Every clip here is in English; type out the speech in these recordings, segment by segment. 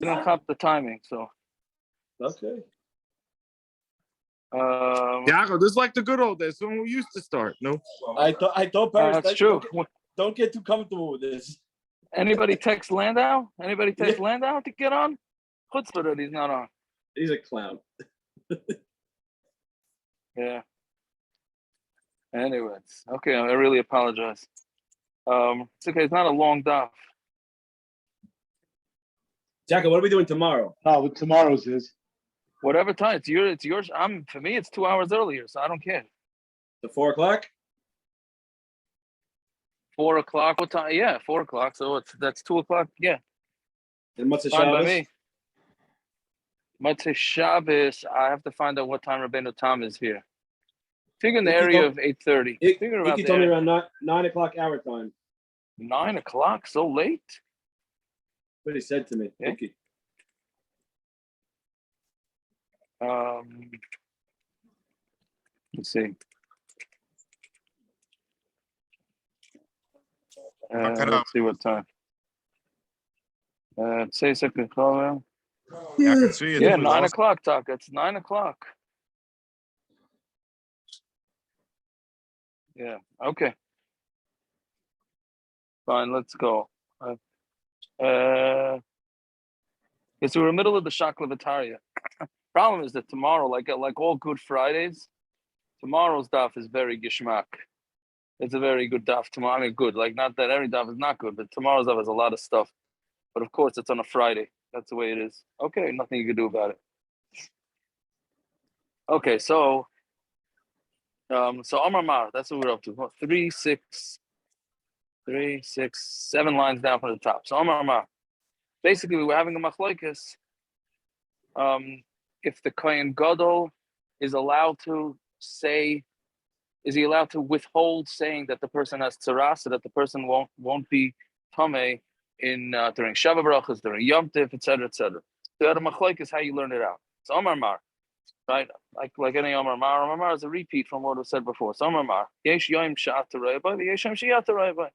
Didn't have the timing, so. Okay. Yago, this is like the good old days when we used to start. No, I thought Paris. That's true. Don't get too comfortable with this. Anybody text Landau? Anybody text Landau to get on? Chutzpah that he's not on. He's a clown. Yeah. Anyways, okay, I really apologize. It's okay. It's not a long daf. Jacko, what are we doing tomorrow? No, but tomorrow's is. Whatever time it's yours. For me, it's 2 hours earlier, so I don't care. The 4 o'clock. 4 o'clock. What time? Yeah, 4 o'clock. So that's 2 o'clock. Yeah. And what's the Fine by Shabbos? me. Motzei Shabbos. I have to find out what time Rabbeinu Tam is here. Figure in the area of 8:30. Figure about Iki told me around 9 o'clock our time. 9 o'clock. So late. What he said to me. Yeah. Iki. Let's see. Let's see what time. Say second call. yeah, I can see it. Yeah, 9 o'clock, Taka. It's 9 o'clock. Yeah. Okay. Fine. Let's go. So we're in the middle of the Shaklavataria. Problem is that tomorrow, like all Good Fridays, tomorrow's daf is very gishmak. It's a very good daf tomorrow. I mean, good. Like, not that every daf is not good, but tomorrow's daf has a lot of stuff. But of course, it's on a Friday. That's the way it is. Okay, nothing you can do about it. Okay, so Amar Mar, that's what we're up to. 3, 6, 7 lines down from the top. So Amar Mar. Basically, we were having a Machlokes. If the kohen gadol is allowed to say, is he allowed to withhold saying that the person has tzarras, so that the person won't be tameh in during Shabbat brachas, during Yom Tif, etc., etc. So that Machlokes is how you learn it out. So Amar Mar, right? Like any Amar Mar is a repeat from what was said before. So Amar Mar, Yesh Yom Sha'at Torayba, Yesh Yom Shi'at Torayba.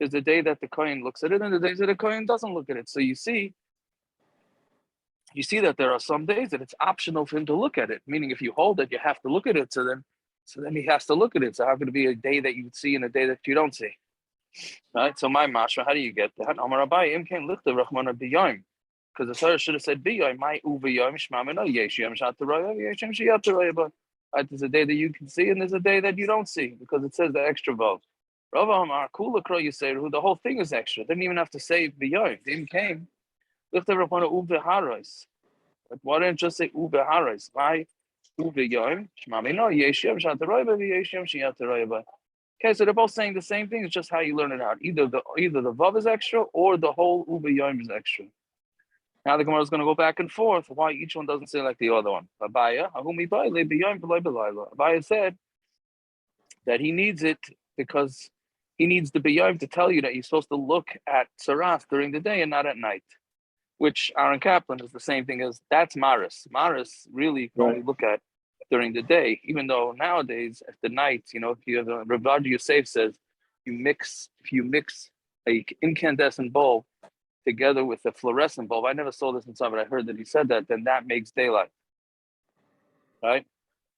There's the day that the kohen looks at it, and the days that the kohen doesn't look at it. So you see that there are some days that it's optional for him to look at it. Meaning, if you hold it, you have to look at it. So then he has to look at it. So how could it be a day that you would see and a day that you don't see? Right? So my mashma, how do you get that? Amar Abai, Im Kain Lichta Rachmana B'Yom. Because the Torah should have said B'Yom, my U'B'Yom Shmamina Yesh Yom Shat Torah, Yesh Yom Shiat Torah. But there's a day that you can see and there's a day that you don't see because it says the extra vav. Rav Amar Kula Kro Yisrael, the whole thing is extra. Didn't even have to say B'Yom. Im Kain Lichta Rachmana U'B'Haros. But why didn't just say U'B'Haros? Why U'B'Yom Shmamina Yesh Yom Shat Torah, Yesh Yom Shiat Torah. Okay, so they're both saying the same thing. It's just how you learn it out. Either the vav is extra or the whole u'b'yom is extra. Now the Gemara is going to go back and forth why each one doesn't say like the other one. Abaya said that he needs it because he needs the b'yom to tell you that you're supposed to look at tzaraas during the day and not at night. Which Aaron Kaplan is the same thing as that's maris. Maris really can only look at during the day, even though nowadays at the night, if you have a Rav Yosef says if you mix a incandescent bulb together with a fluorescent bulb, I never saw this inside, but I heard that he said that, then that makes daylight. Right?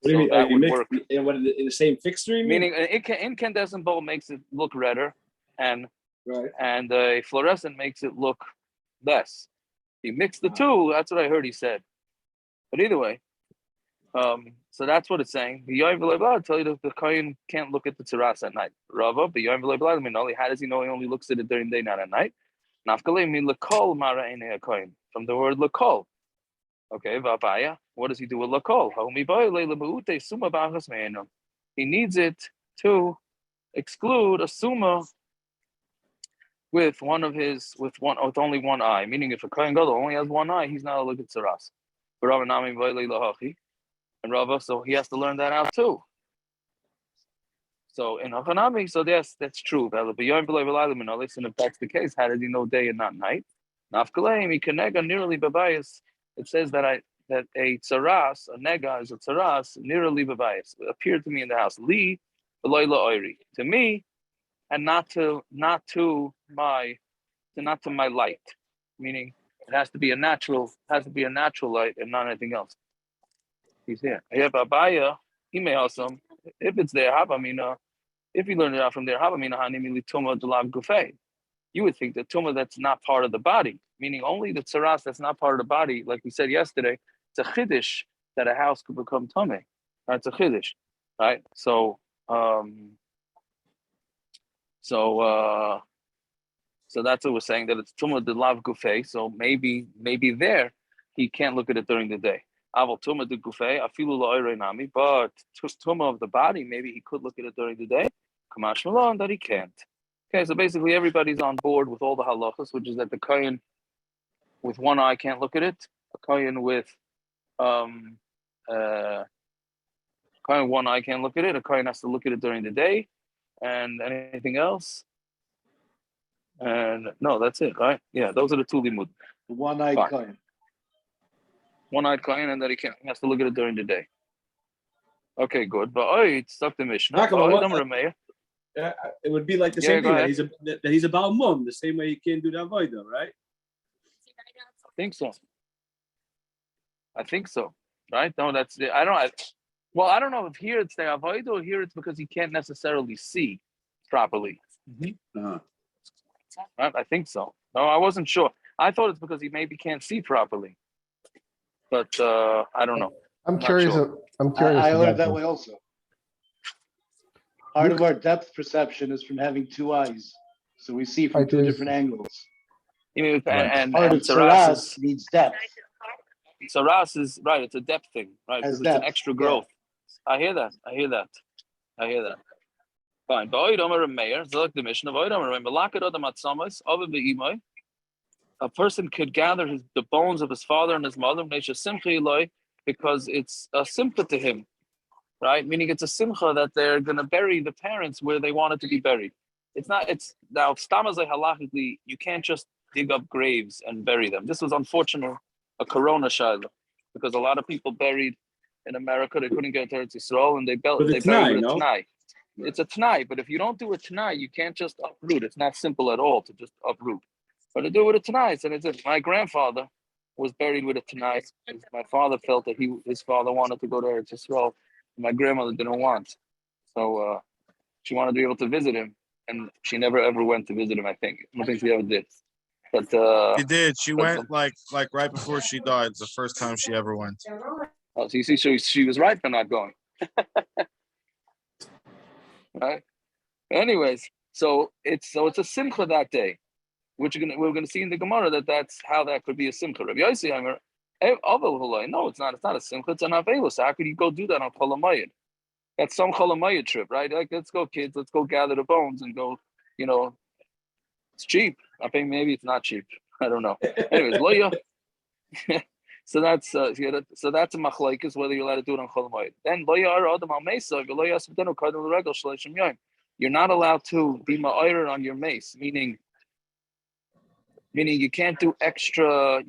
What do you mean? That would work. In the same fixture? Meaning an incandescent bulb makes it look redder, and a fluorescent makes it look less. You mix the two, that's what I heard he said. But either way, so that's what it's saying. I'll tell you that the kohen can't look at the tzaraas at night. Rava, how does he know he only looks at it during the day, not at night? From the word lakol. Okay, v'abaya. What does he do with lakol? He needs it to exclude a summa with only one eye. Meaning, if a kohen gadol only has one eye, he's not allowed to look at tzaraas. And Rava, so he has to learn that out too. So in Hachanami, so yes, that's true. And if that's the case, how does he know day and not night? It says that a tzaraas, a nega is a tzaraas, nearly babayis, appeared to me in the house. Li, to me, and not to my light. Meaning, It has to be a natural light and not anything else. He's here. If Abaya, he may also, if it's there, Habamina, if you learn it out from there, Habamina Hanimili Tuma Dulav Gufay. You would think that Tuma that's not part of the body, meaning only the tzarras that's not part of the body, like we said yesterday, it's a chiddush that a house could become tummy. Right? It's a chiddush. Right? So that's what we're saying, that it's Tuma Dulav Gufay. So maybe there he can't look at it during the day. Aval Tuma de Gufay, Afilu La'ireinami, but Tuma of the body, maybe he could look at it during the day. Kamash Malon, that he can't. Okay, so basically everybody's on board with all the halachas, which is that the kohen with one eye can't look at it. A kohen with kohen one eye can't look at it. A kohen has to look at it during the day, and anything else. And no, that's it, right? Yeah, those are the two limud. One-eyed kohen. One-eyed kohen, and that he has to look at it during the day. Okay, good. But it's stuck the Mishna. It would be like the same thing that he's about mum, the same way he can't do the avodah, right? I think so. Right? No, that's the, I don't know if here it's the avodah or here it's because he can't necessarily see properly. Uh-huh. Right? I think so. No, I wasn't sure. I thought it's because he maybe can't see properly. But I don't know. I'm curious. Sure. I'm curious. I learned that this. way also. Part of our depth perception is from having two eyes, so we see from two different angles. You mean, and part of tzarras needs depth. Tzaraas is right. It's a depth thing, right? It's an extra growth. Yeah. I hear that. Fine. The Mishna. A person could gather the bones of his father and his mother because it's a simcha to him, right? Meaning it's a simcha that they're going to bury the parents where they wanted to be buried. It's now stamazai halachically, you can't just dig up graves and bury them. This was unfortunate, a corona shiloh, because a lot of people buried in America, they couldn't get to Eretz Yisrael, and they buried with a t'nai. It's a t'nai, but if you don't do a t'nai, you can't just uproot. It's not simple at all to just uproot. But to do it with a t'nai, and my grandfather was buried with a t'nai. My father felt that his father wanted to go to Eretz Yisrael, and my grandmother didn't want. So she wanted to be able to visit him, and she never ever went to visit him, I think. I don't think she ever did. But she did. She went like right before she died. It's the first time she ever went. Oh, so you see, she was right for not going. Right. Anyways, so it's a simcha that day, which we're gonna see in the Gemara that's how that could be a simcha. Rabbi Yossi, no, it's not. It's not a simcha. It's an avela. So how could you go do that on chol hamoed? That's some chol hamoed trip, right? Like, let's go, kids. Let's go gather the bones and go. You know, it's cheap. I think maybe it's not cheap. I don't know. Anyways, loya. So that's a machlokes whether you're allowed to do it on chol hamoed. Then loya adam al mesa v'loya hespedim kadol regel shleishim yom. You're not allowed to be ma'orer on your mace, meaning you can't do extra.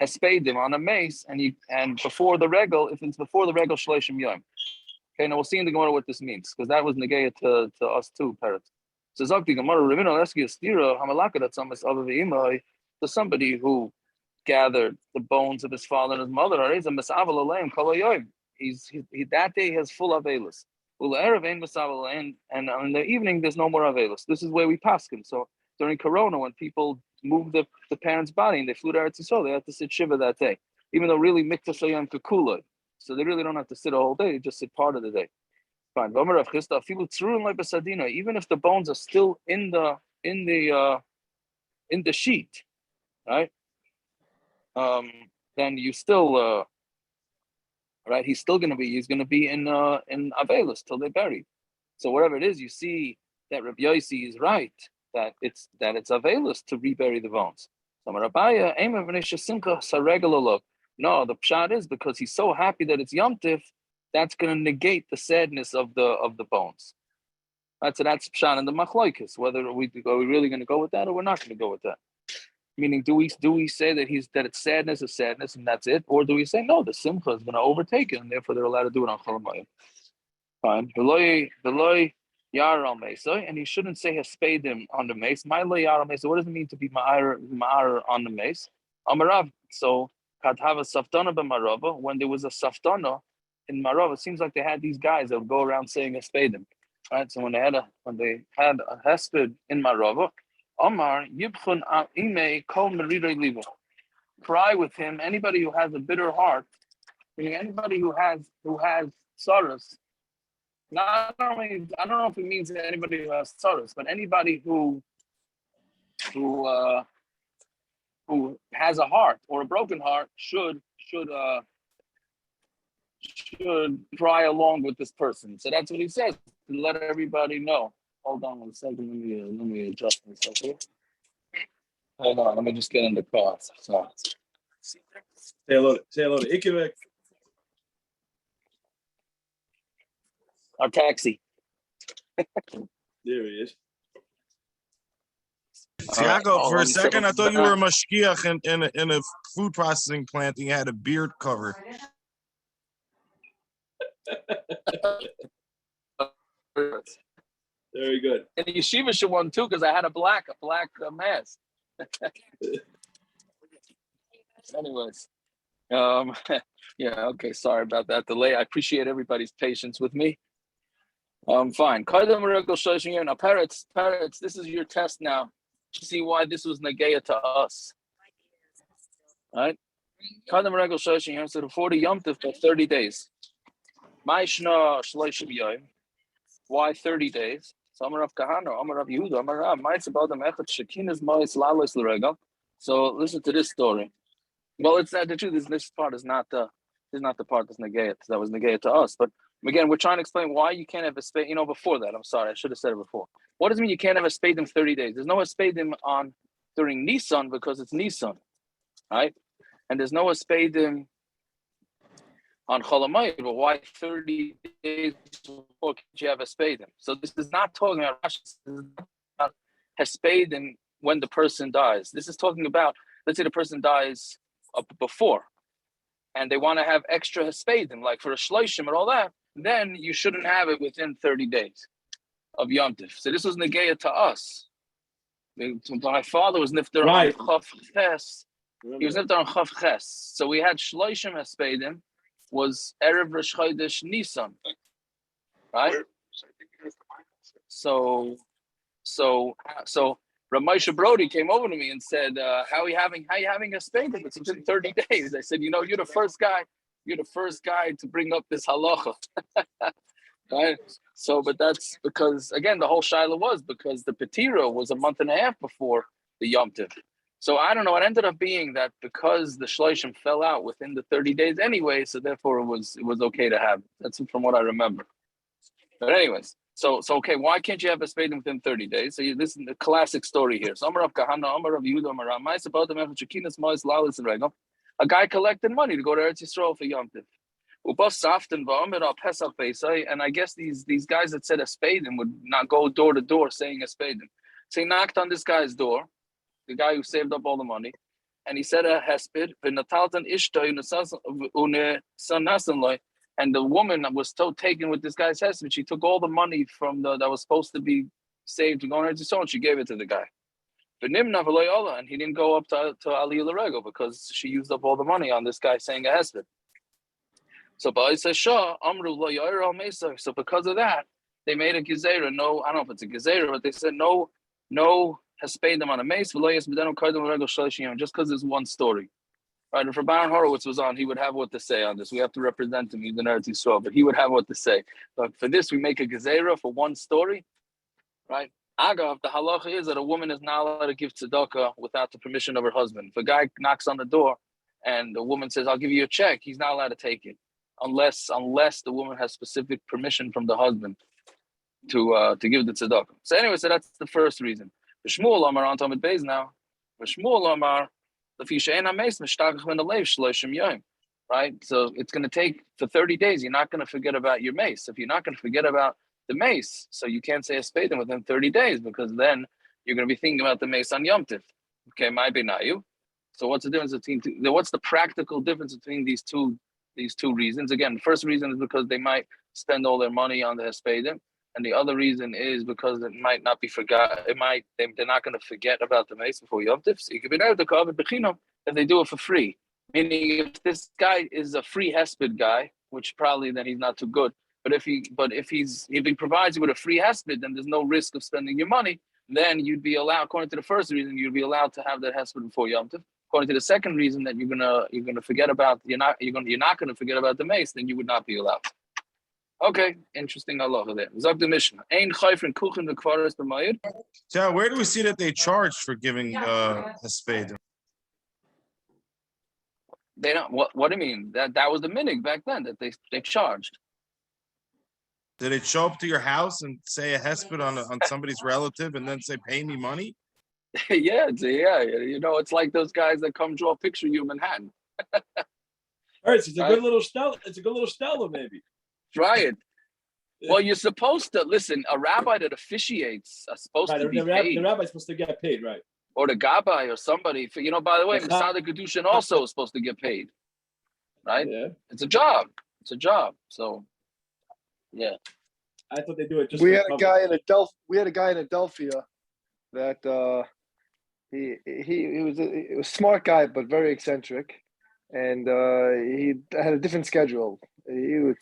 Hespedim on a mace, and before the regel, if it's before the regel shleishim yom. Okay, now we'll see in the Gemara what this means, because that was negaya to us too, parrots. So Zakti Gemara Ravina Leski Astira Hamalaka that some is other the to somebody who gathered the bones of his father and his mother. He's a Misaval Alayim Kalayoim. He that day has full Avelis. And in the evening there's no more Avelis. This is where we paskin. So during Corona, when people moved the parents' body and they flew to Eretz Yisrael, they had to sit Shiva that day. Even though really Mikta Shayam Kukula. So they really don't have to sit a whole day, they just sit part of the day. Fine. Even if the bones are still in the sheet, right? Then you still right? He's gonna be in Avelis till they're buried. So whatever it is, you see that Rabbi Yossi is right that it's Avelis to rebury the bones. So no, the pshat is because he's so happy that it's Yom Tif, that's going to negate the sadness of the bones. That's pshat in the Machlokes. Whether are we really going to go with that or we're not going to go with that? Meaning, do we say that it's sadness is sadness and that's it, or do we say no, the simcha is going to overtake it and therefore they're allowed to do it on chol hamoed? Fine. Yar al Mesa, and he shouldn't say hespedim on the mace. Milo Yar al Mesa. What does it mean to be ma'ar on the mace? Amarav. So had have a saftana b'marava. When there was a saftana in Marava, it seems like they had these guys that would go around saying hespedim. Right. So when they had a hesped in Marava, Amar yibchun ime kol meridei libo. Cry with him. Anybody who has a bitter heart, meaning anybody who has tzarras. Not only, I don't know if it means anybody who has tzarras, but anybody who has a heart or a broken heart should cry along with this person. So that's what he says, to let everybody know. Hold on 1 second. Let me adjust myself here. Hold on. Let me just get in the car. So. Say hello to Ikevek. Our taxi. There he is. Tiago, for a second, I thought you were a mashkiach in a food processing plant and you had a beard cover. Very good. And the yeshiva should one too, because I had a black mask. Anyways, yeah, okay, sorry about that delay. I appreciate everybody's patience with me. Fine. Now, parrots, this is your test now to see why this was negeya to us. All right? So the 40 Yom Tov for 30 days. Mishna shloshim yom. Why 30 days? So Amar Rav Kahana, Amar Rav Yehuda, Amar Rav, Ma'is about the echad shekinas ma'is lalos l'regel. So listen to this story. Well, it's the truth is this part is not the part that's negeya. That was negeya to us. But again, we're trying to explain why you can't have a spade. Before that, I'm sorry, I should have said it before. What does it mean you can't have a hespedim 30 days? There's no hespedim on during Nisan because it's Nisan, right? And there's no hespedim on chol hamoed. But why 30 days before can't you have hespedim? So this is not talking about Rashi. This is about hespedim when the person dies. This is talking about, let's say the person dies before, and they want to have extra hespedim, like for a shloshim and all that, then you shouldn't have it within 30 days of Yom Tov. So this was negeya to us. My father was nifter on Chav Ches. He was nifter on Chav Ches. So we had shloshim hespedim, was Erev Rosh Chodesh Nisan, right? So Ramesha Brody came over to me and said, how are you having a hespedim? It's been 30 days. I said, you're the first guy to bring up this halacha. Right? So, but that's because, again, the whole shaila was because the petira was a month and a half before the Yom Tov. So I don't know. It ended up being that because the shloshim fell out within the 30 days anyway, so therefore it was okay to have. That's from what I remember. But anyways, so okay, why can't you have a hespedim within 30 days? So this is the classic story here. So Amar Rav Kahana, Amar Rav Yehuda, Amar Rav Ma'is about the method shekinas ma'is lalis and regel. A guy collected money to go to Eretz Yisrael for Yom Tov. And I guess these guys that said hespedim would not go door to door saying hespedim. So he knocked on this guy's door, the guy who saved up all the money, and he said a hesped, and the woman was so taken with this guy's hesped, she took all the money from that was supposed to be saved to go on Eretz Yisrael, and she gave it to the guy. And he didn't go up to Aliyah L'Rego because she used up all the money on this guy saying a hesped. So because of that, they made a gezerah. No, I don't know if it's a gezerah, but they said no hespedim on a mace. Just because there's one story, right? If Rabban Horowitz was on, he would have what to say on this. We have to represent him, even Eretz Yisrael, but he would have what to say. But for this, we make a gezerah for one story, right? Agav, the halacha is that a woman is not allowed to give tzedakah without the permission of her husband. If a guy knocks on the door and the woman says, "I'll give you a check," he's not allowed to take it. Unless the woman has specific permission from the husband to give the tzedakah. So anyway, so that's the first reason. Shmuel Amar on Talmud Beis now. Shmuel Amar, right? So it's going to take for 30 days. You're not going to forget about your mace. If you're not going to forget about the mace, so you can't say hespedim within 30 days because then you're going to be thinking about the mace on Yom Tov. Okay, might be not you. So what's the difference what's the practical difference between these two reasons? Again, the first reason is because they might spend all their money on the hespedim. And the other reason is because it might not be forgot. They're not going to forget about the mace before Yom Tov. So you could be there to cover bechinam if they do it for free. Meaning, if this guy is a free hesped guy, which probably then he's not too good. But if he provides you with a free hesped, then there's no risk of spending your money. Then you'd be allowed, according to the first reason, you'd be allowed to have that hesped before Yom Tov. According to the second reason, that you're gonna forget about you're not gonna forget about the mace, then you would not be allowed. Okay, interesting halacha there. Zog the Mishna. Ein chayfrin kuchen the kvaras b'mayid. So where do we see that they charge for giving hespedim? They don't. What do you mean? That was the minig back then that they charged. Did it show up to your house and say a hesped on somebody's relative and then say pay me money? Yeah. It's like those guys that come draw a picture of you in Manhattan. All right, so it's a good little Stella. It's a good little Stella, maybe. Try it. Well, you're supposed to listen. A rabbi that officiates is supposed to be paid. The rabbi's supposed to get paid, right? Or the gabbai or somebody. By the way, Masada Kedushin also is supposed to get paid. Right? Yeah. It's a job. So, yeah. I thought they do it just. We had a guy in Adelphia that he was a smart guy but very eccentric, and he had a different schedule. He was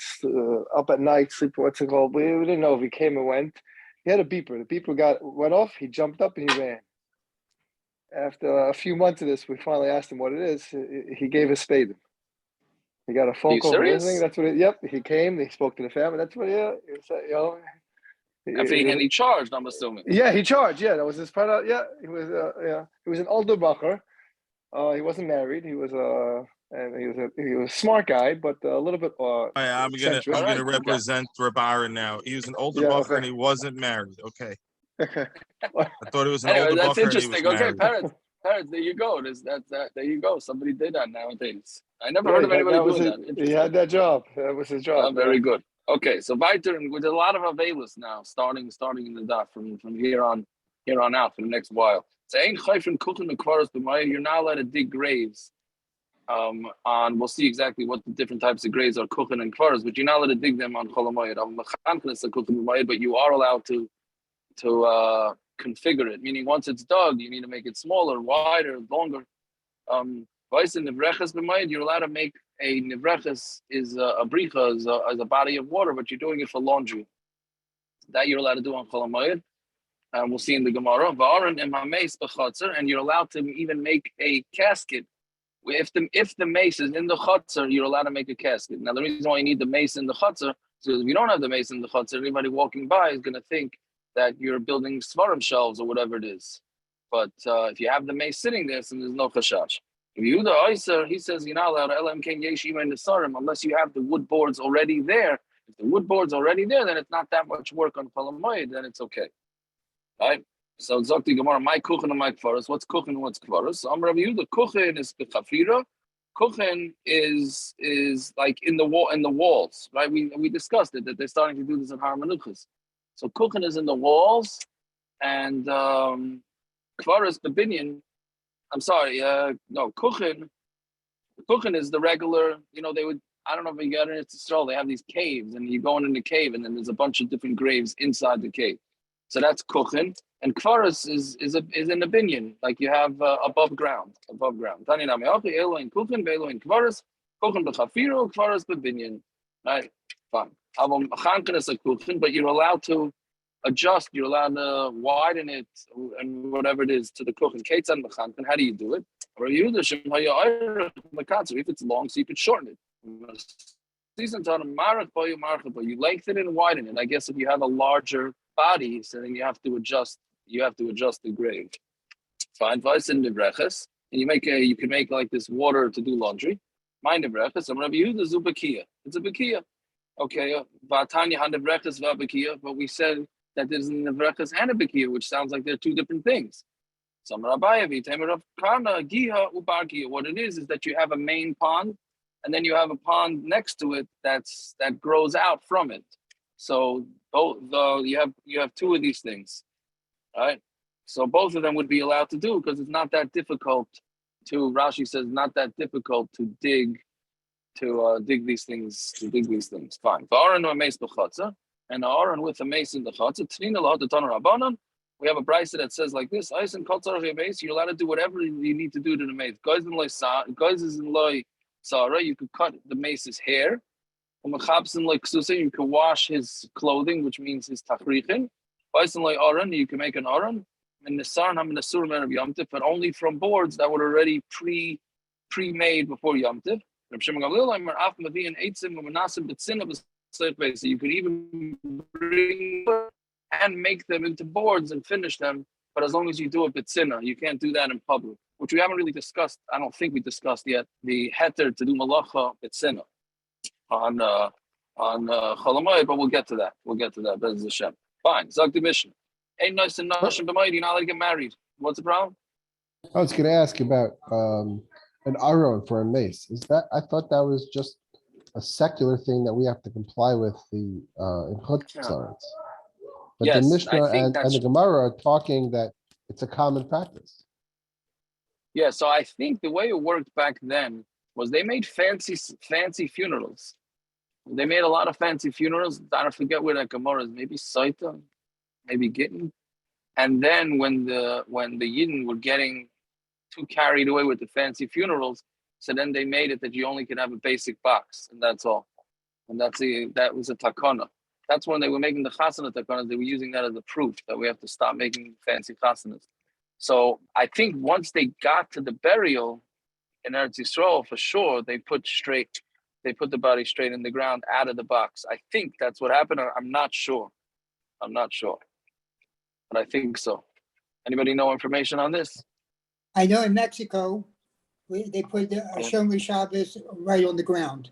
up at night, sleep. What's it called? We didn't know if he came and went. He had a beeper. The beeper went off. He jumped up and he ran. After a few months of this, we finally asked him what it is. He gave hespedim. He got a phone call. That's what. Yep. He came. He spoke to the family. That's what. Yeah. And he charged. I'm assuming. Yeah, he charged. Yeah, that was his part. Yeah, he was. He was an older bacher. He wasn't married. He was and he was a smart guy, but a little bit. I'm gonna represent Rabaran now. He was an older bacher and he wasn't married. Okay. I thought it was an older that's bacher. Interesting. Okay, parents, there you go. There you go. Somebody did that nowadays. I never heard of anybody doing that. He had that job. That was his job. Very good. Okay, so weiter with a lot of availus now, starting in the daf from here on out for the next while. Saying chayfin kuchen the kvaras b'mayid, you're not allowed to dig graves. We'll see exactly what the different types of graves are, kuchen and kvaras, but you're not allowed to dig them on chol hamoed. But you are allowed to configure it. Meaning, once it's dug, you need to make it smaller, wider, longer. You're allowed to make a nivreches is a bricha is a body of water, but you're doing it for laundry. That you're allowed to do on chol hamoed. We'll see in the Gemara. And you're allowed to even make a casket. If the mace is in the chutzner, you're allowed to make a casket. Now, the reason why you need the mace in the chutzner is if you don't have the mace in the chutzner, anybody walking by is going to think that you're building svarim shelves or whatever it is. But if you have the mace sitting there, so there's no chashash. If you the oyster, he says you're not allowed to unless you have the wood boards already there. If the wood board's already there, then it's not that much work on chol hamoed, then it's okay. Right? So Zokti Gemara, my kuchen and my kvaras. What's kuchen and what's kvaras? So I'm Rabbi Yehuda. Kuchen is bechafira. Kuchen is like in the walls, right? We discussed it that they're starting to do this in Har Menuchos. So kuchen is in the walls, and kvaras bebinyan. I'm sorry, no kuchen. Kuchen is the regular. They would. I don't know if you got it. It's a stroll. They have these caves, and you go in the cave, and then there's a bunch of different graves inside the cave. So that's kuchen, and kvaras is in the binyan, like you have above ground. Tani nami achi eloin kuchen ve'eloin kvaras, kuchen b'chafiro, kvaras b'binyan. Right, fine. Avam chankan is a kuchen, but you're allowed to adjust. You're allowed to widen it and whatever it is to the kuchen. Katan b'chankan. How do you do it? If it's long, so you could shorten it. You lengthen it and widen it. I guess if you have a larger body, so then you have to adjust the grave. Fine, vice in the breches, and you can make like this water to do laundry. Mind the breches. I'm Rabbi Yehuda zubakia. It's a bakia. Okay, vatanya hand the breches vabakia, but we said that there's an breches and a bakia, which sounds like they're two different things. So Rabbi Yehuda kana giha ubarkia. What it is that you have a main pond, and then you have a pond next to it that grows out from it. So you have two of these things, right? So both of them would be allowed to do because it's not that difficult to. Rashi says not that difficult to dig these things. Fine. and the aron with the mace in the chutz. We have a brisa that says like this: you're allowed to do whatever you need to do to the mace. Guys in loy tzara, you could cut the mace's hair. You can wash his clothing, which means his tachrichin. You can make an aron. But only from boards that were already pre-made before Yom Tiv. So you could even bring and make them into boards and finish them, but as long as you do it b'tzina, you can't do that in public, which we haven't really discussed. I don't think we discussed yet the heter to do malacha b'tzina on chol hamoed, but we'll get to that. Bez Hashem. Fine. Zog the Mishna. Ain't nice and nashim b'mayid. You're not allowed to get married. What's the problem? I was gonna ask about an aron for a mace. Is that, I thought that was just a secular thing that we have to comply with the in tzarras. But Yes, the I Mishna think and that's the Gemara are talking that it's a common practice. Yeah, so I think the way it worked back then was they made fancy funerals. They made a lot of fancy funerals. I don't forget where that Gemara is. Maybe Saita, maybe Gittin. And then when the Yidden were getting too carried away with the fancy funerals, so then they made it that you only can have a basic box, and that's all. And that was a takana. That's when they were making the chasana takanas. They were using that as a proof that we have to stop making fancy chasanas. So I think once they got to the burial in Eretz Yisrael, for sure, they put the body straight in the ground out of the box. I think that's what happened. I'm not sure, but I think so. Anybody know information on this? I know in Mexico, they put the Shomer Shabbos right on the ground.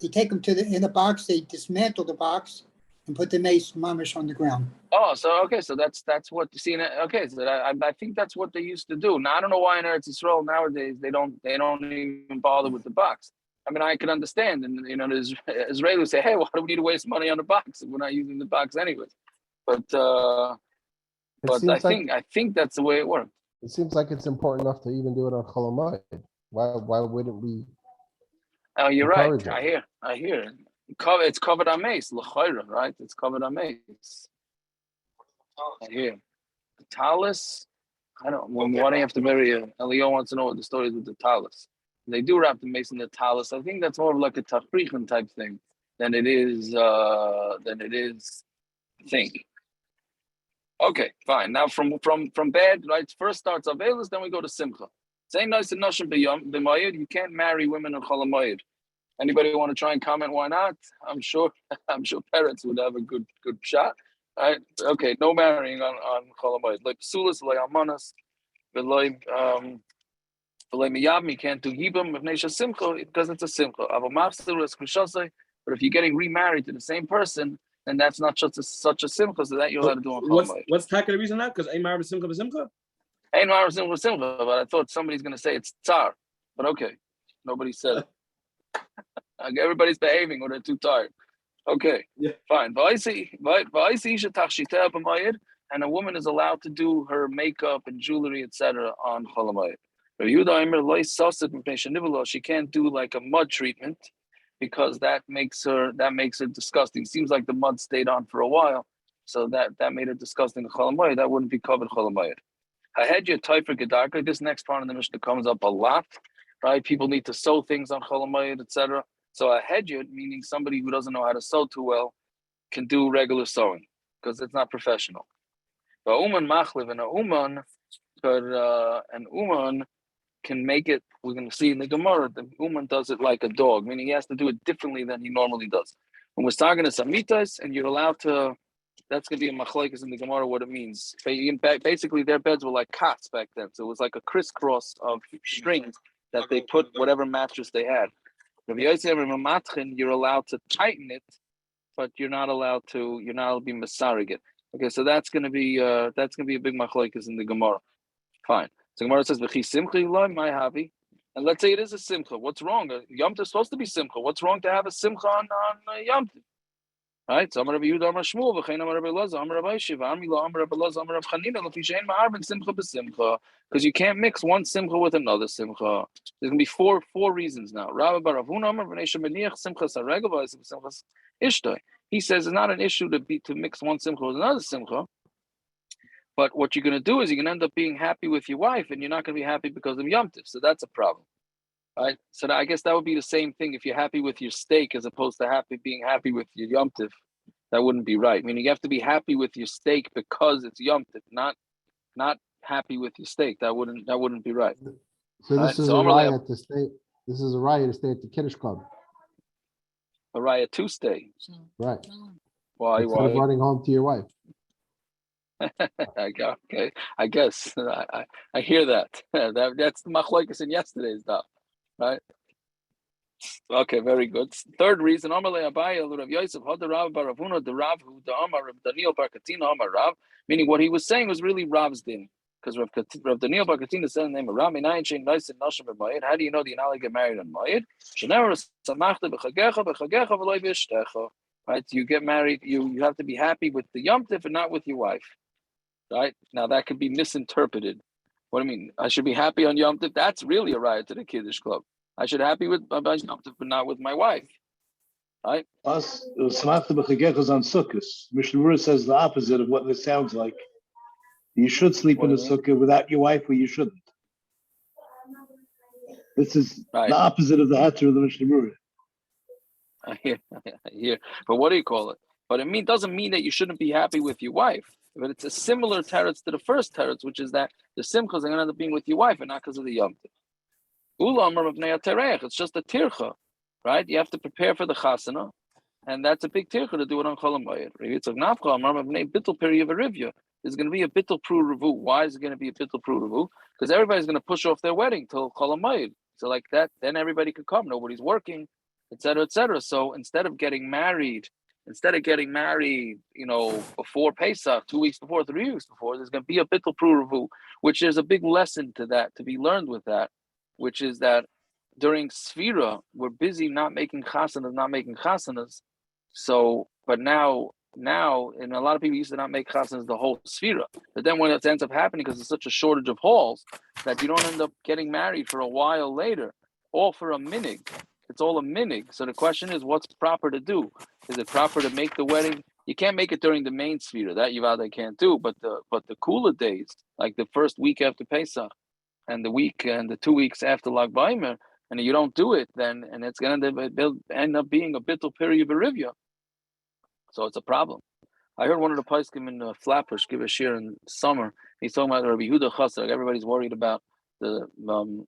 They take them in a box, they dismantle the box and put the mace mamish on the ground. Oh, so okay, so that's what you see. Okay, so I think that's what they used to do. Now I don't know why in Eretz Yisrael nowadays they don't even bother with the box. I mean, I can understand, and the Israelis say, "Hey, why do we need to waste money on the box if we're not using the box anyways?" But I think that's the way it worked. It seems like it's important enough to even do it on chol hamoed. Why wouldn't we? Oh, you're right. I hear. It's covered on mace, l'chayra, right? It's covered on mace. I hear. The talus. I don't. Why do you have to bury a? Elio wants to know what the story is with the talus. They do wrap the mace in the talus. I think that's more of like a tafrichin type thing than it is. Think. Okay, fine. Now from bed, right? First starts Avelis, then we go to Simcha. Saying nice and nashim b'mayid, you can't marry women in chol hamoed. Anybody want to try and comment? Why not? I'm sure parents would have a good shot. Right? Okay, no marrying on chol hamoed. Like psulas, like almanas, like miyabim, you can't do yibam of nesha simcha because it's a simcha. But if you're getting remarried to the same person, then that's not such a simcha, so that you're allowed to do on chol hamoed. What's the reason that? Because ain't married simcha b'simcha? Ain't married simcha b'simcha, but I thought somebody's going to say it's tzar. But okay, nobody said it. Everybody's behaving or they're too tired. Okay, yeah. Fine. And a woman is allowed to do her makeup and jewelry, etc. on chol hamoed. She can't do like a mud treatment because that makes her disgusting. Seems like the mud stayed on for a while, so that made it disgusting. Chol hamoed, that wouldn't be covered chol hamoed. This next part of the Mishna comes up a lot, right? People need to sew things on chol hamoed, etc. So a hedyot, meaning somebody who doesn't know how to sew too well, can do regular sewing because it's not professional. But uman machliv and an uman can make it. We're going to see in the Gemara, the uman does it like a dog, meaning he has to do it differently than he normally does. When we're talking to samitas, and you're allowed to, that's going to be a Machlokes in the Gemara what it means. Basically, their beds were like cots back then, so it was like a crisscross of strings that they put whatever mattress they had. You're allowed to tighten it, but you're not allowed to be masarigit. Okay, so that's gonna be a big machlokes in the Gemara. Fine. So Gemara says v'chi simcha my happy, and let's say it is a simcha. What's wrong? Yom Tov is supposed to be simcha. What's wrong to have a simcha on Yom Tov? Right? So Amar Rabbi Yehuda, Amar Shmuel, v'chein Amar Rabbi Elazar, Amar Rabbi Shiva, Amar Rabbi Elazar, Amar Rabbi Chanina, l'fi she'ein ma'arben simcha b'simcha, because you can't mix one simcha with another simcha. There's gonna be four reasons now. Rabbi Bar Avuna, Amar V'nei shemeniach simchas haregel v'simchas ishtoi. He says it's not an issue to mix one simcha with another simcha. But what you're going to do is you're going to end up being happy with your wife, and you're not going to be happy because of Yom Tov. So that's a problem, right? So I guess that would be the same thing if you're happy with your steak as opposed to being happy with your Yom Tov. That wouldn't be right. Meaning you have to be happy with your steak because it's Yom Tov, not happy with your steak. That wouldn't be right. So Right, this is so a Amalei- riot to stay. This is a riot to stay at the Kiddush Club, A riot to stay. right? Why? Instead of running home to your wife. Okay, I guess I hear that. That's the Machlokes in yesterday's stuff, right? Okay, very good. Third reason, Amalei Abaye Rav Yosef Had Rav Bar Ravuna the Rav who the Amar Rav Daniel Bar Katina Amar Rav, meaning what he was saying was really Rav's din, because Rav Daniel Bar Katina said the name of Rav Minayin Shein Nice and Nashim Moed. How do you know that you're not allowed to get married on Moed? Shenever Samachta B'Chagecha B'Chagecha V'Loi B'Ishtecha. Right, you get married, you have to be happy with the Yom Tov and not with your wife. Right? Now that could be misinterpreted. What do I mean? I should be happy on Yom Tov. That's really a riot to the Kiddush Club. I should be happy with Yom Tov, but not with my wife. Right? Us, Samachta b'chagechas on Sukkot. Mishna says the opposite of what this sounds like. You should sleep in a sukkah without your wife, or you shouldn't. This is right. The opposite of the heter of the Mishna. I hear. But what do you call it? But it doesn't mean that you shouldn't be happy with your wife. But it's a similar teretz to the first teretz, which is that the simchas are going to end up being with your wife and not because of the Yom Tov. It's just a tircha, right? You have to prepare for the chasana, and that's a big tircha to do it on chol hamoed. There's going to be a bittul pru revu. Why is it going to be a bittul pru revu? Because everybody's going to push off their wedding till chol hamoed. So like that, then everybody could come. Nobody's working, etc., etc. So instead of getting married, before Pesach, 2 weeks before, 3 weeks before, there's going to be a bittul pru revu, which is a big lesson to be learned with that, which is that during Sfira, we're busy not making chasanas. So, but now, and a lot of people used to not make chasanas the whole Sfira. But then when it ends up happening, because there's such a shortage of halls, that you don't end up getting married for a while later, all for a minig. It's all a minig. So the question is, what's proper to do? Is it proper to make the wedding? You can't make it during the main Sfira. That Yivada can't do. But the cooler days, like the first week after Pesach, and the 2 weeks after Lag Baimer, and you don't do it, then it's going to end up being a bittul period berivia. So it's a problem. I heard one of the poskim in Flatbush give a shir in summer. He's talking about Rabbi Yehuda Chasser. Like everybody's worried about the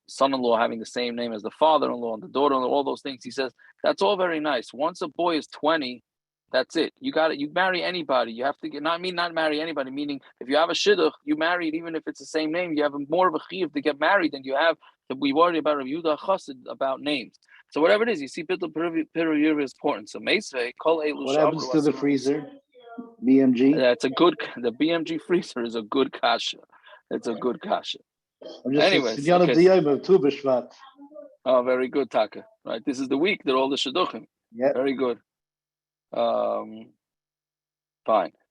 son-in-law having the same name as the father-in-law and the daughter-in-law, all those things. He says that's all very nice. Once a boy is 20, that's it. You got it. You marry anybody. You have to not marry anybody. Meaning, if you have a shidduch, you marry it, even if it's the same name. You have more of a chiyuv to get married than you have to be worried about Rabbi Yehuda Chassid about names. So whatever it is, you see, bittul period is important. So meisvei kol elu. What happens to the freezer? BMG. The BMG freezer is a good kasha. It's a good kasha. Anyways, oh, very good, Taka. Right, this is the week that all the shidduchim. Yeah. Very good. Fine.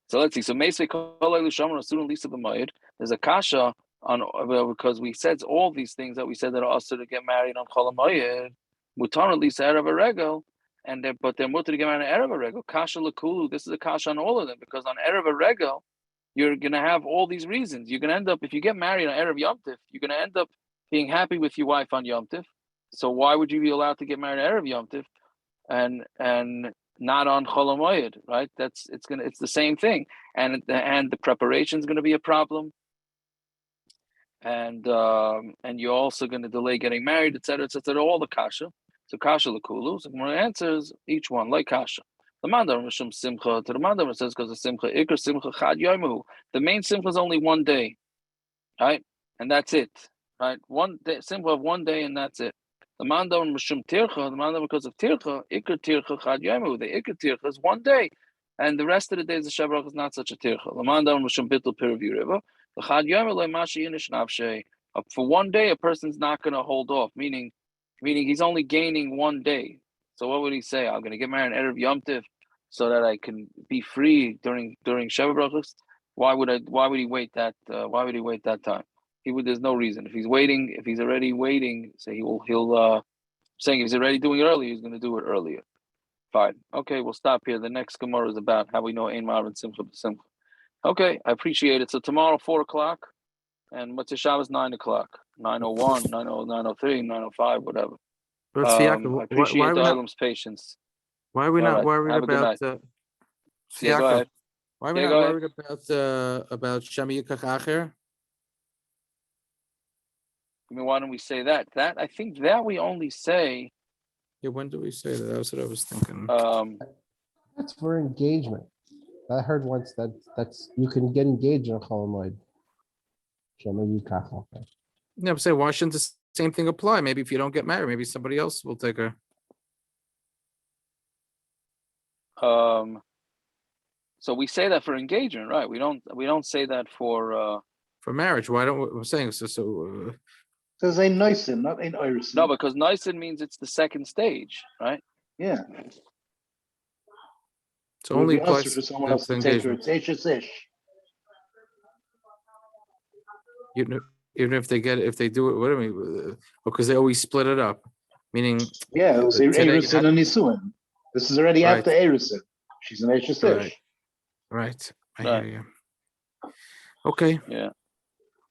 So let's see. So Meisvei kol elu shamar asurun lisa b'moed. There's a kasha on because we said all these things that we said that are also to get married on chol hamoed. Mutar lisa erev regel, but they're mutar to get married on erev regel. Kasha lekulu. This is a kasha on all of them because on erev regel, you're gonna have all these reasons. You're gonna end up, if you get married on erev Yom Tov, you're gonna end up being happy with your wife on Yom Tov. So why would you be allowed to get married on erev Yom Tov, and not on chol hamoed, right? It's the same thing, and the preparation is going to be a problem, and you're also going to delay getting married, etc., all the kasha. So kasha lekulu. So Gemara answers each one like kasha. The mandar mishum simcha. To the mandar says because of simcha. Ikar simcha chad yomu. The main simcha is only 1 day, right? And that's it, right? 1 day simcha of 1 day, and that's it. The mandar mishum tircha. The mandar because of tircha. Ikar tircha chad yomu. The ikar tircha is 1 day, and the rest of the days of Shabbat is not such a tircha. The mandar mishum bittul piravu river. The chad yomu le'mashi inish nafshe. For 1 day, a person's not going to hold off. Meaning he's only gaining 1 day. So what would he say? I'm going to get married on erev Yom Tov so that I can be free during Shabbat brachos. Why would he wait that? Why would he wait that time? There's no reason. If he's already waiting, say he'll saying if he's already doing it earlier, he's going to do it earlier. Fine. Okay, we'll stop here. The next Gemara is about how we know Ein Ma'av and Simcha B'Simcha. Okay, I appreciate it. So tomorrow, 4 o'clock, and what's the Shabbos, 9 o'clock, 9:01, 9:03, 9:05, whatever. But I Fiacre, appreciate the Ilam's patience. why are we All not right, worried have a good about night. Yeah, go Fiacre, ahead. why are we Yeah, not go ahead. worried about Shami Yikach Acher? I mean, why don't we say that? That I think that we only say. Yeah, when do we say that? That's what I was thinking. That's for engagement. I heard once that's you can get engaged in a hamoed. Yeah, I'm saying, why shouldn't the same thing apply? Maybe if you don't get married, maybe somebody else will take her. So we say that for engagement, right? We don't say that for. For marriage. Why don't we, I'm saying so? Says ain't Nissen, not ain't Iris. No, because Nisan means it's the second stage, right? Yeah. It's only It would be usher applies for someone to else to take her. engagement. It's ish. Even if they get it, if they do it, what do I mean? Because they always split it up, meaning. Yeah, it was today you Erison had- and Nisuin. This is already Right. after Erison. She's an ish. Right. Right. I Right. hear you. Okay. Yeah.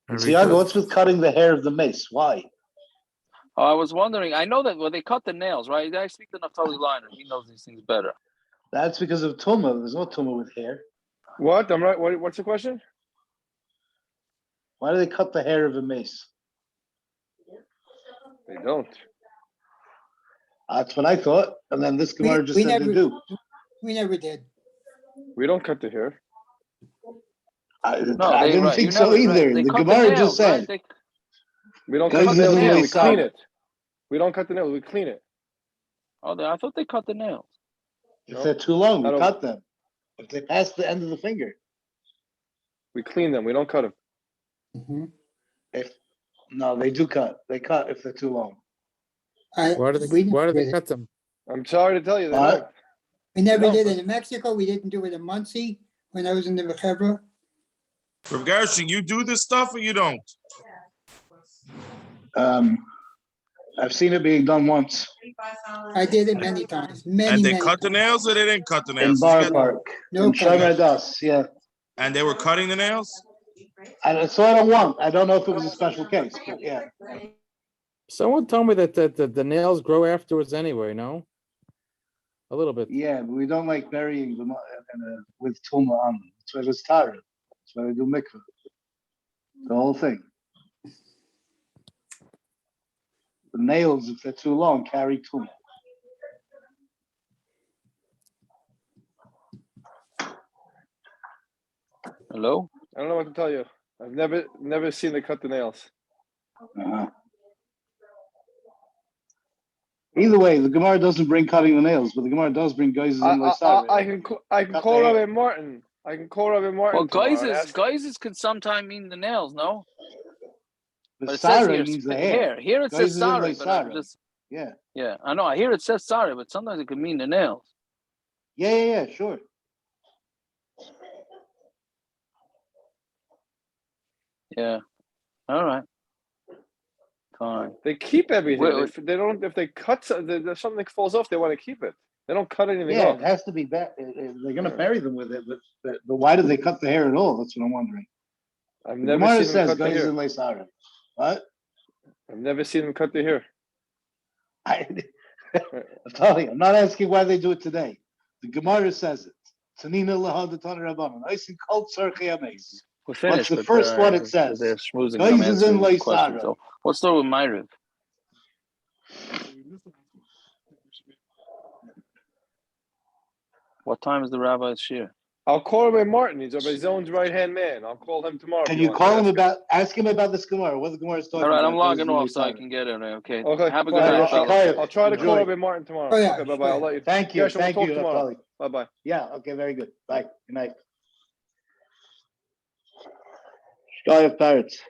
And Very Tiago, good. what's with cutting the hair of the mace? Why? Oh, I was wondering. I know that they cut the nails, right? I speak to Naftali Liner. He knows these things better. That's because of Tuma. There's no Tuma with hair. What? I'm right. What's the question? Why do they cut the hair of a mace? They don't. That's what I thought. And then this Gemara just said they do. We never did. We don't cut the hair. I they didn't right. think You so never, either. right. They The cut Gemara nails, just said. right? We don't Guys, cut the this nails. is We really clean sad. it. We don't cut the nails. We clean it. I thought they cut the nails. If they're too long, I we don't- cut them. If they pass the end of the finger. We clean them. We don't cut them. Mhm. No, they do cut. They cut if they're too long. Why do they cut them? I'm sorry to tell you. They What? don't. We never No. did it in Mexico. We didn't do it in Muncie when I was in the Mechevra. From Gershon, you do this stuff or you don't? I've seen it being done once I did it many times. And Many, they many cut the times. nails or they didn't cut the in nails? Bar Park. No in cutting. Shomer Das, yeah. And they were cutting the nails? So I don't want. I don't know if it was a special case, but yeah. Someone told me that the nails grow afterwards anyway, no? A little bit. Yeah, but we don't like burying them with Tuma on them. That's why it's tzarras. That's why they do mikvah. The whole thing. The nails, if they're too long, carry Tuma. Hello? I don't know what to tell you. I've never seen they cut the nails. Uh-huh. Either way, the Gemara doesn't bring cutting the nails, but the Gemara does bring guys in I Lysara. can Cut call the hair. Rabbi Martin. I can call Rabbi Martin. Well, tomorrow and ask- guises can sometimes mean the nails, no? The But it says Sarah here, means the hair. Here it says Guises in sorry, but I'm Lysara. just Yeah. yeah. I know. I hear it says sorry, but sometimes it could mean the nails. Yeah, sure. Yeah. All right. Fine. They keep everything. Wait. They don't. If they cut there's something that falls off, they want to keep it. They don't cut anything Yeah, off. it has to be back. They're going to bury them with it, but why do they cut the hair at all? That's what I'm wondering. I've The never Gemara seen them says cut the guys hair. in Lysara. What? I've never seen them cut the hair. I'm telling you, I'm not asking why they do it today. The Gemara says it. Tanina lahad tan rabbanon. I see kol tzarchei hameis. We're finished. the but, first one it says? They're schmoozing. Guys I'm is in answering the question. Lysara. So what's the with Myriv? What time is the rabbi's shir? I'll call Rabbi Martin. He's Rabbi Zone's right hand man. I'll call him tomorrow. Can if you want. call him Ask ask him about this Gemara? What the Gemara is talking All right, about? I'm logging Guys in off so I Lysara. can get it. Okay. Okay. Have a fine. good night, Right, fellas. Shikayef. I'll try to call Enjoy. Rabbi Martin tomorrow. Oh, yeah, Okay, bye bye. I'll let you. Thank you. Gershon, we'll Thank talk you, tomorrow. Naftali. Bye bye. Yeah, okay, very good. Bye. Good night. Shikayef Parrots.